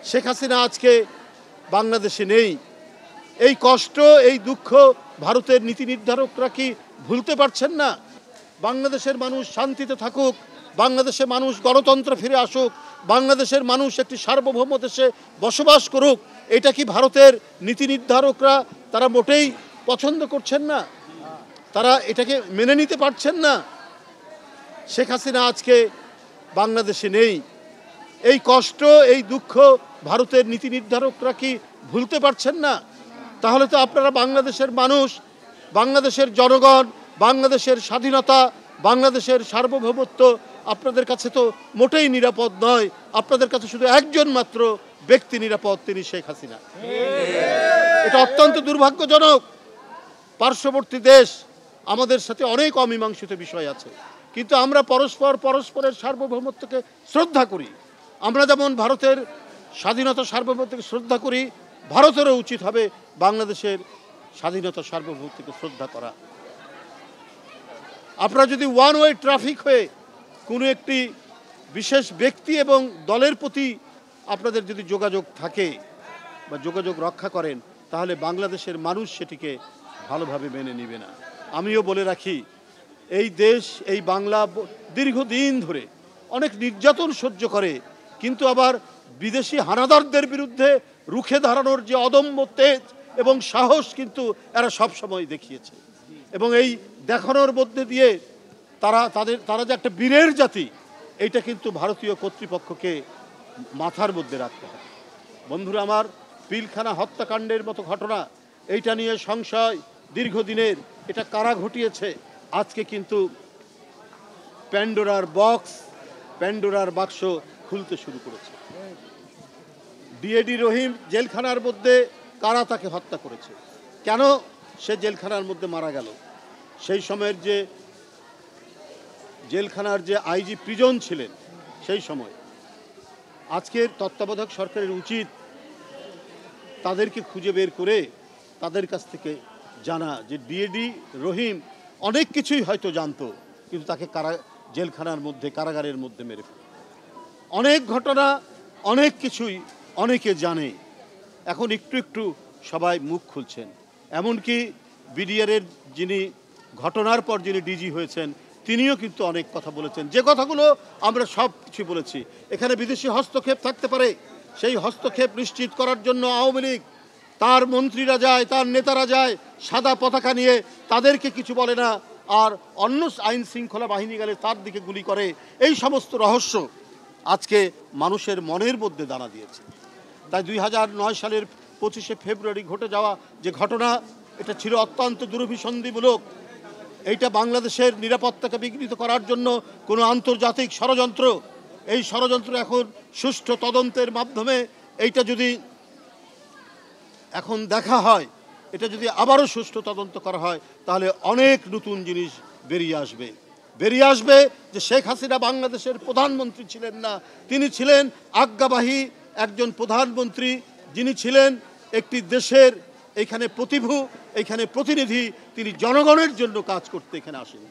শেখ হাসিনা আজকে বাংলাদেশে নেই। এই কষ্ট, এই দুঃখ ভারতের নীতি নির্ধারকরা কি ভুলতে পারছেন না? বাংলাদেশের মানুষ শান্তিতে থাকুক, বাংলাদেশের মানুষ গণতন্ত্র ফিরে আসুক, বাংলাদেশের মানুষ একটি সার্বভৌম দেশে বসবাস করুক, এটা কি ভারতের নীতি নির্ধারকরা তারা মোটেই পছন্দ করছেন না? তারা এটাকে মেনে নিতে পারছেন না। শেখ হাসিনা আজকে বাংলাদেশে নেই। এই কষ্ট, এই দুঃখ ভারতের নীতি নির্ধারকরা কি ভুলতে পারছেন না? তাহলে তো আপনারা বাংলাদেশের মানুষ, বাংলাদেশের জনগণ, বাংলাদেশের স্বাধীনতা, বাংলাদেশের সার্বভৌমত্ব আপনাদের কাছে তো মোটেই নিরাপদ নয়। আপনাদের কাছে শুধু একজন মাত্র ব্যক্তি নিরাপদ, তিনি শেখ হাসিনা। এটা অত্যন্ত দুর্ভাগ্যজনক। পার্শ্ববর্তী দেশ আমাদের সাথে অনেক অমীমাংসিত বিষয় আছে, কিন্তু আমরা পরস্পরের সার্বভৌমত্বকে শ্রদ্ধা করি। আমরা যেমন ভারতের স্বাধীনতা সার্বভৌমত্বকে শ্রদ্ধা করি, ভারতেরও উচিত হবে বাংলাদেশের স্বাধীনতা সার্বভৌমত্বকে শ্রদ্ধা করা। আপনারা যদি ওয়ান ওয়ে ট্রাফিক হয়ে কোনো একটি বিশেষ ব্যক্তি এবং দলের প্রতি আপনাদের যদি যোগাযোগ থাকে বা যোগাযোগ রক্ষা করেন, তাহলে বাংলাদেশের মানুষ সেটিকে ভালোভাবে মেনে নেবে না। আমিও বলে রাখি, এই দেশ, এই বাংলা দীর্ঘদিন ধরে অনেক নির্যাতন সহ্য করে, কিন্তু আবার বিদেশি হানাদারদের বিরুদ্ধে রুখে দাঁড়ানোর যে অদম্য তেজ এবং সাহস কিন্তু এরা সবসময় দেখিয়েছে। এবং এই দেখানোর মধ্যে দিয়ে তারা যে একটা বীরের জাতি, এইটা কিন্তু ভারতীয় কর্তৃপক্ষকে মাথার মধ্যে রাখতে হবে। বন্ধুরা আমার, পিলখানা হত্যাকাণ্ডের মতো ঘটনা, এইটা নিয়ে সংশয় দীর্ঘদিনের, এটা কারা ঘটিয়েছে? আজকে কিন্তু প্যান্ডোরার বাক্স খুলতে শুরু করেছে। ডিএডি রহিম জেলখানার মধ্যে কারা তাকে হত্যা করেছে? কেন সে জেলখানার মধ্যে মারা গেল? সেই সময়ের যে জেলখানার যে আইজি প্রিজন ছিলেন সেই সময়, আজকের তত্ত্বাবধায়ক সরকারের উচিত তাদেরকে খুঁজে বের করে তাদের কাছ থেকে জানা যে ডিএডি রহিম অনেক কিছুই হয়তো জানতো, কিন্তু তাকে জেলখানার মধ্যে, কারাগারের মধ্যে মেরে ফেলে। অনেক ঘটনা, অনেক কিছুই অনেকে জানে, এখন একটু একটু সবাই মুখ খুলছেন। এমনকি বিডিআরের যিনি ঘটনার পর যিনি ডিজি হয়েছেন, তিনিও কিন্তু অনেক কথা বলেছেন, যে কথাগুলো আমরা সব কিছু বলেছি। এখানে বিদেশি হস্তক্ষেপ থাকতে পারে, সেই হস্তক্ষেপ নিশ্চিত করার জন্য আওয়ামী লীগ, তার মন্ত্রীরা যায়, তার নেতারা যায় সাদা পতাকা নিয়ে, তাদেরকে কিছু বলে না, আর অন্য আইন শৃঙ্খলা বাহিনী গেলে তার দিকে গুলি করে। এই সমস্ত রহস্য আজকে মানুষের মনের মধ্যে দানা দিয়েছে। তাই 2009 সালের 25শে ফেব্রুয়ারি ঘটে যাওয়া যে ঘটনা, এটা ছিল অত্যন্ত দুরভিসন্ধিমূলক। এইটা বাংলাদেশের নিরাপত্তাকে বিঘ্নিত করার জন্য কোনো আন্তর্জাতিক ষড়যন্ত্র। এই ষড়যন্ত্র এখন সুষ্ঠু তদন্তের মাধ্যমে এইটা যদি এখন দেখা হয়, এটা যদি আবারও সুষ্ঠু তদন্ত করা হয়, তাহলে অনেক নতুন জিনিস বেরিয়ে আসবে যে শেখ হাসিনা বাংলাদেশের প্রধানমন্ত্রী ছিলেন না, তিনি ছিলেন আজ্ঞাবাহী একজন প্রধানমন্ত্রী, যিনি ছিলেন একটি দেশের এখানে প্রতিনিধি। তিনি জনগণের জন্য কাজ করতে এখানে আসেন।